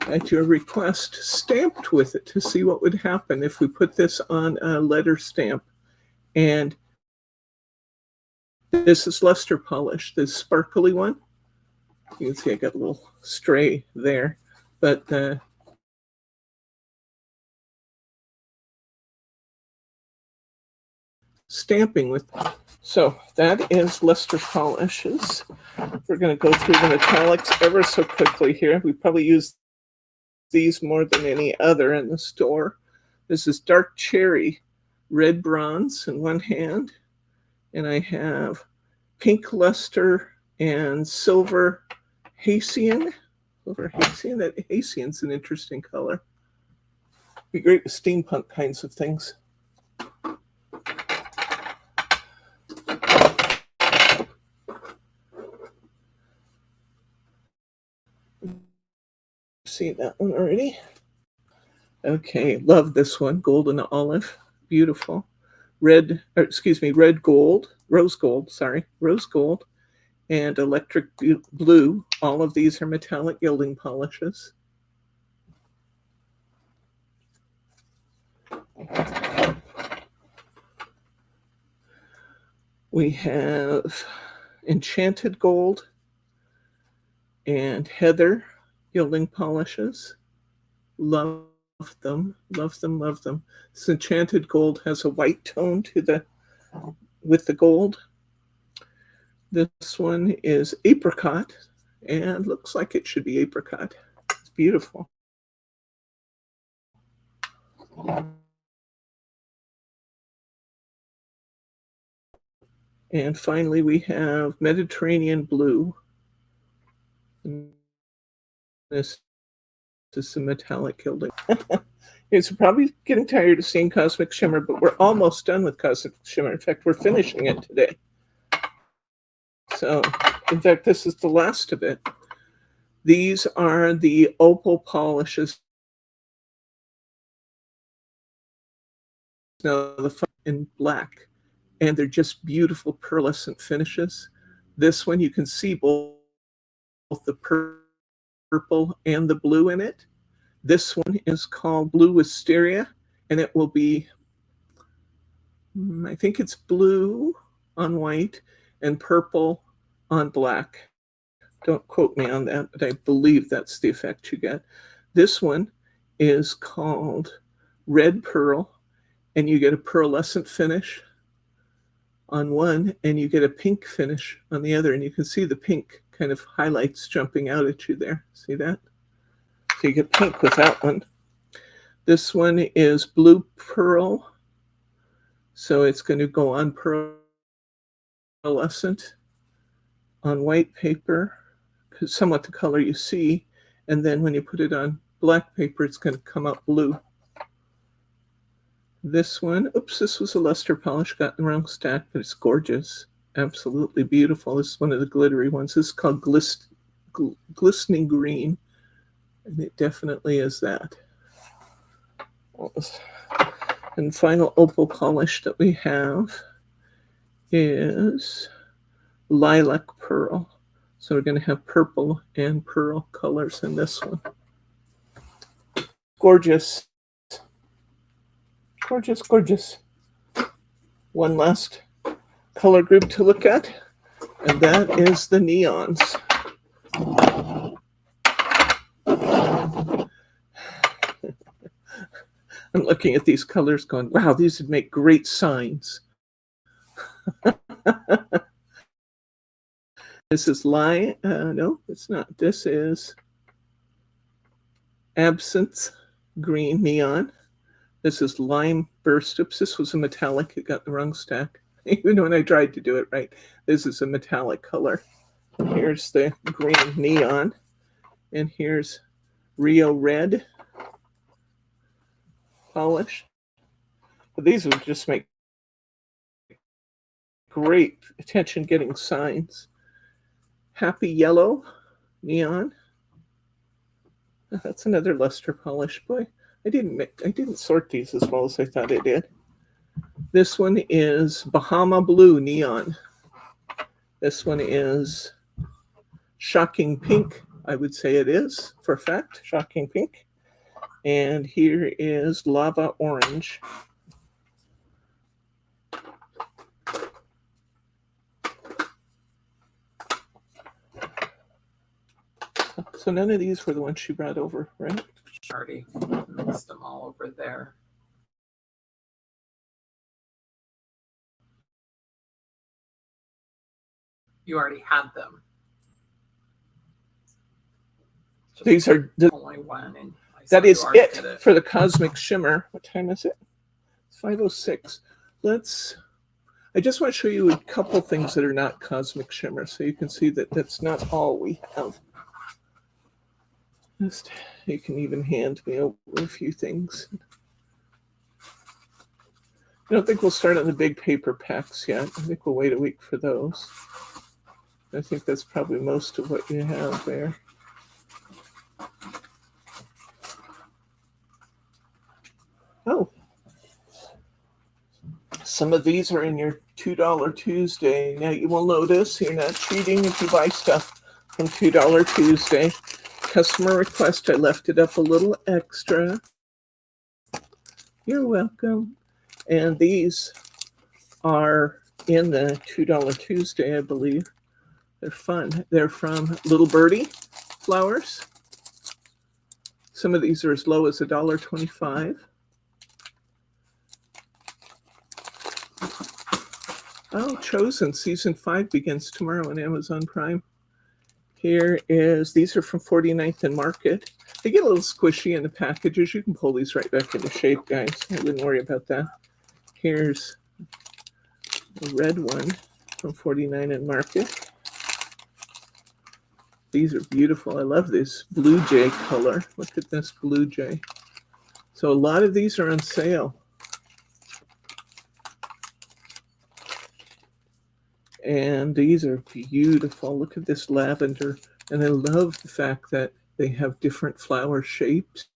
at your request, stamped with it to see what would happen if we put this on a letter stamp. And this is luster polish, this sparkly one. You can see I got a little stray there, but stamping with. So that is luster polishes. We're going to go through the metallics ever so quickly here. We probably use these more than any other in the store. This is dark cherry, red bronze in one hand, and I have pink luster and silver Haitian. Silver Haitian. That Haitian's an interesting color. Be great with steampunk kinds of things. Seen that one already. Okay, love this one. Golden olive, beautiful. Red gold, rose gold, and electric blue. All of these are metallic gilding polishes. We have enchanted gold and heather gilding polishes. Love them, love them, love them. This enchanted gold has a white tone to with the gold. This one is apricot and looks like it should be apricot. It's beautiful. And finally, we have Mediterranean blue. And this is some metallic gilding. It's probably getting tired of seeing Cosmic Shimmer, but we're almost done with Cosmic Shimmer. In fact, we're finishing it today. So, in fact, this is the last of it. These are the opal polishes. Now, the in black, and they're just beautiful pearlescent finishes. This one, you can see both the purple and the blue in it. This one is called Blue Wisteria, and it will be, I think it's blue on white and purple on black. Don't quote me on that, but I believe that's the effect you get. This one is called Red Pearl, and you get a pearlescent finish on one, and you get a pink finish on the other, and you can see the pink kind of highlights jumping out at you there. See that? So you get pink with that one. This one is Blue Pearl, so it's going to go on pearlescent on white paper, somewhat the color you see, and then when you put it on black paper, it's going to come out blue. This one, oops, this was a luster polish, got in the wrong stack, but it's gorgeous. Absolutely beautiful. This is one of the glittery ones. This is called Glistening Green, and it definitely is that. And final opal polish that we have is Lilac Pearl. So we're going to have purple and pearl colors in this one. Gorgeous. Gorgeous, gorgeous. One last color group to look at, and that is the neons. I'm looking at these colors going, wow, these would make great signs. This is no, it's not. This is Absinthe Green Neon. This is Lime Burst. Oops, this was a metallic. It got the wrong stack. Even when I tried to do it right. This is a metallic color. Here's the green neon. And here's Rio Red polish. But these would just make great attention-getting signs. Happy Yellow Neon. That's another luster polish. Boy, I didn't sort these as well as I thought I did. This one is Bahama Blue Neon. This one is Shocking Pink. I would say it is, for a fact, Shocking Pink. And here is Lava Orange. So none of these were the ones she brought over, right? Already mixed them all over there. You already had them. Just These are the only one, and that is it for the Cosmic Shimmer. What time is it? It's 5:06. I just want to show you a couple things that are not Cosmic Shimmer, so you can see that that's not all we have. Just, you can even hand me over a few things. I don't think we'll start on the big paper packs yet. I think we'll wait a week for those. I think that's probably most of what you have there. Oh, some of these are in your $2 Tuesday. Now you will notice you're not cheating if you buy stuff from $2 Tuesday. Customer request, I left it up a little extra. You're welcome. And these are in the $2 Tuesday, I believe. They're fun. They're from Little Birdie flowers. Some of these are as low as $1.25. Oh, Chosen season 5 begins tomorrow on Amazon Prime. Here is, these are from 49th and Market. They get a little squishy in the packages. You can pull these right back into shape, guys. I wouldn't worry about that. Here's a red one from 49 and Market. These are beautiful. I love this blue jay color. Look at this blue jay. So a lot of these are on sale. And these are beautiful. Look at this lavender. And I love the fact that they have different flower shapes.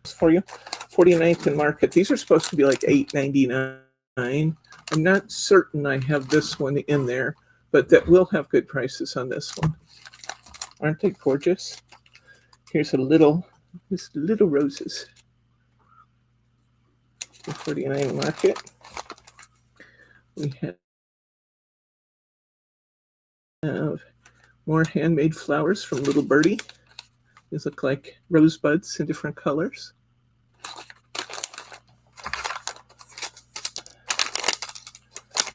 For you, 49th and Market. These are supposed to be like $8.99. I'm not certain I have this one in there, but that will have good prices on this one. Aren't they gorgeous? Here's little roses. The 49 Market. We have more handmade flowers from Little Birdie. These look like rosebuds in different colors.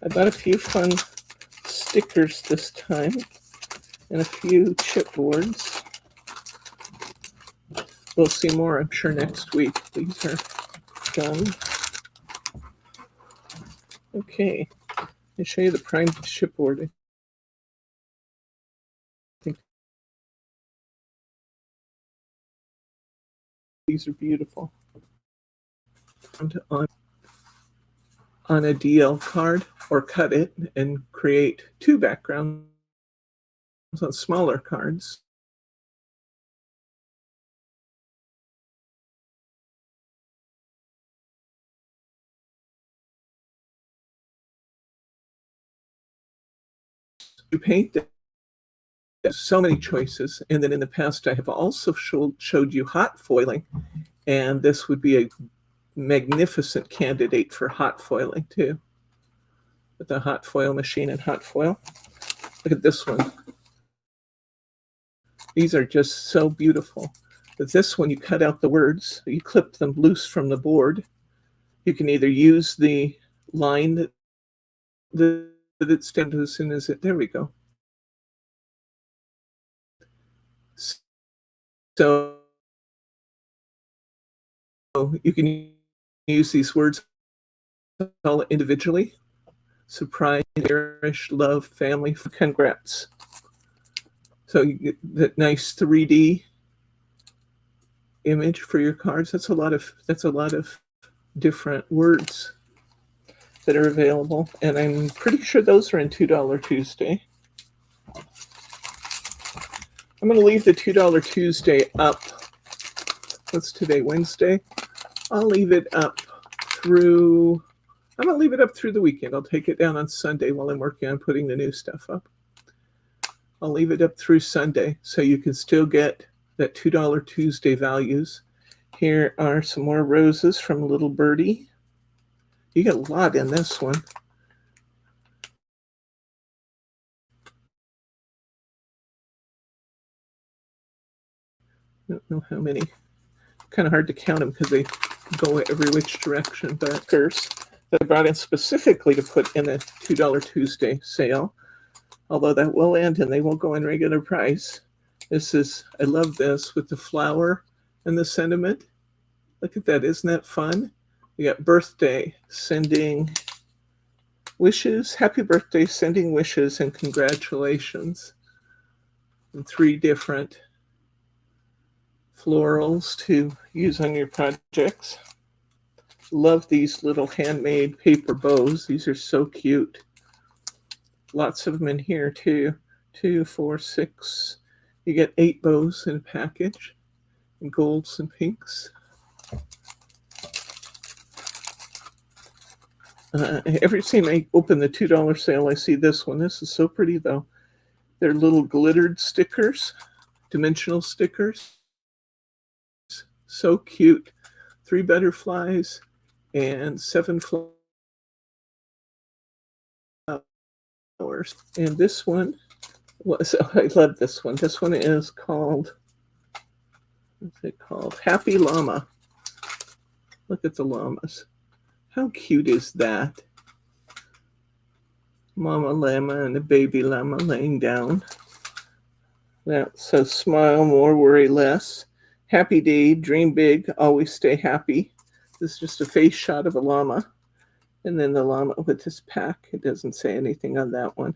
I bought a few fun stickers this time and a few chipboards. We'll see more, I'm sure, next week. These are done. Okay, I'll show you the Prime chipboard. I think these are beautiful. On a DL card, or cut it and create two backgrounds on smaller cards. You paint them. There's so many choices, and then in the past I have also showed you hot foiling, and this would be a magnificent candidate for hot foiling too, with the hot foil machine and hot foil. Look at this one. These are just so beautiful. But this one, you cut out the words, you clip them loose from the board. You can either use the line that it stands as soon as it, there we go. So you can use these words all individually. Surprise, cherish, love, family, congrats. So you get that nice 3D image for your cards. That's a lot of different words that are available. And I'm pretty sure those are in $2 Tuesday. I'm going to leave the $2 Tuesday up. What's today, Wednesday? I'll leave it up through, I'm going to leave it up through the weekend. I'll take it down on Sunday while I'm working on putting the new stuff up. I'll leave it up through Sunday so you can still get that $2 Tuesday values. Here are some more roses from Little Birdie. You get a lot in this one. I don't know how many. Kind of hard to count them because they go every which direction. But first, that I brought in specifically to put in a $2 Tuesday sale. Although that will end and they won't go in regular price. This is, I love this with the flower and the sentiment. Look at that, isn't that fun? We got birthday, sending wishes, happy birthday, sending wishes, and congratulations. And 3 different florals to use on your projects. Love these little handmade paper bows. These are so cute. Lots of them in here too. 2, 4, 6. You get 8 bows in a package, in golds and pinks. Every time I open the $2 sale, I see this one. This is so pretty though. They're little glittered stickers, dimensional stickers. So cute. 3 butterflies and 7 flowers. And this one was, I love this one. This one is called, what's it called? Happy Llama. Look at the llamas. How cute is that? Mama llama and a baby llama laying down. That says smile more, worry less. Happy day, dream big, always stay happy. This is just a face shot of a llama. And then the llama with his pack. It doesn't say anything on that one.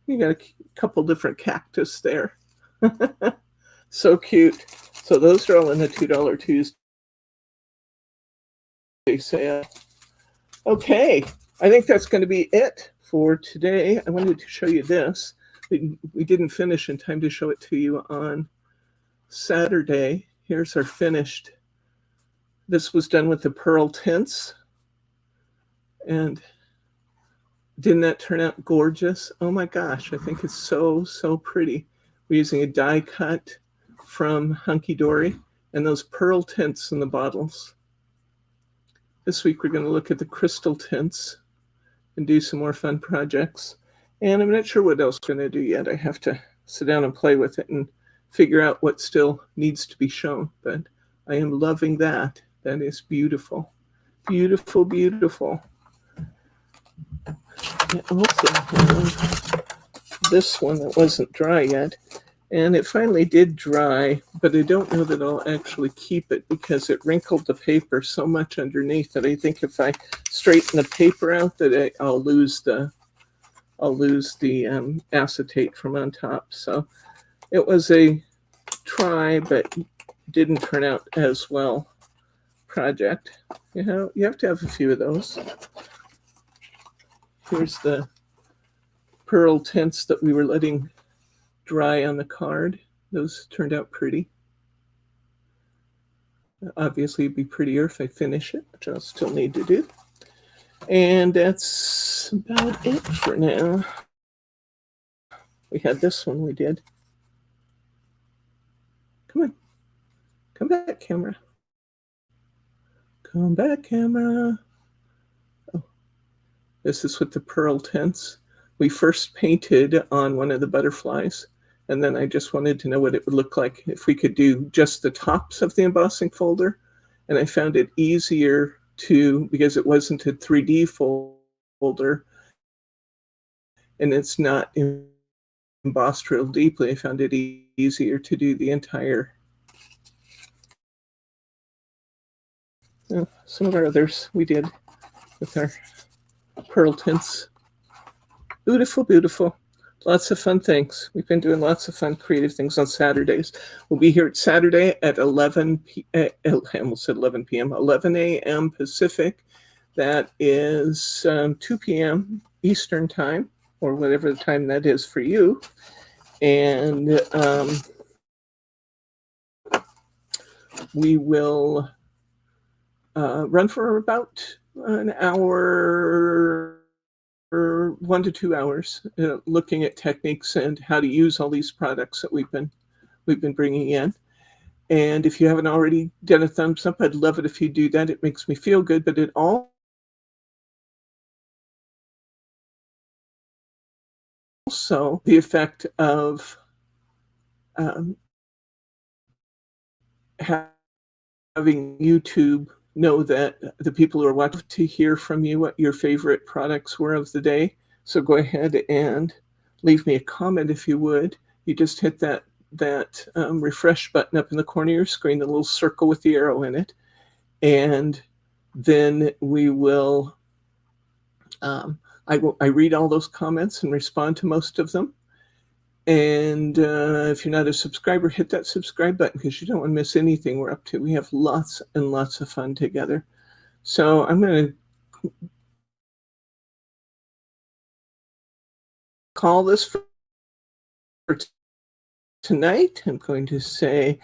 You got a couple different cactus there. So cute. So those are all in the $2 Tuesday sale. Okay, I think that's going to be it for today. I wanted to show you this. We didn't finish in time to show it to you on Saturday. Here's our finished. This was done with the pearl tints. And didn't that turn out gorgeous? Oh my gosh, I think it's so, so pretty. We're using a die cut from Hunky Dory and those pearl tints in the bottles. This week we're going to look at the crystal tints and do some more fun projects. And I'm not sure what else we're going to do yet. I have to sit down and play with it and figure out what still needs to be shown. But I am loving that. That is beautiful. Beautiful, beautiful. I also have this one that wasn't dry yet. And it finally did dry, but I don't know that I'll actually keep it because it wrinkled the paper so much underneath that I think if I straighten the paper out that I'll lose the acetate from on top. So it was a try, but didn't turn out as well project. You know, you have to have a few of those. Here's the pearl tints that we were letting dry on the card. Those turned out pretty. Obviously, it'd be prettier if I finish it, which I'll still need to do. And that's about it for now. We had this one we did. Come on. Come back, camera. Come back, camera. Oh, this is with the pearl tints. We first painted on one of the butterflies, and then I just wanted to know what it would look like if we could do just the tops of the embossing folder. And I found it easier to, because it wasn't a 3D folder, and it's not embossed real deeply, I found it easier to do the entire. Some of our others we did with our pearl tints. Beautiful, beautiful. Lots of fun things. We've been doing lots of fun creative things on Saturdays. We'll be here at Saturday at 11 a.m. Pacific. That is 2 p.m. Eastern time, or whatever the time that is for you. And we will run for about an hour or 1 to 2 hours, looking at techniques and how to use all these products that we've been bringing in. And if you haven't already done a thumbs up, I'd love it if you do that. It makes me feel good, but it also the effect of having YouTube know that the people who are watching to hear from you what your favorite products were of the day. So go ahead and leave me a comment if you would. You just hit that refresh button up in the corner of your screen, the little circle with the arrow in it, and then we will. I read all those comments and respond to most of them. And if you're not a subscriber, hit that subscribe button because you don't want to miss anything we're up to. We have lots and lots of fun together. So I'm going to call this for tonight. I'm going to say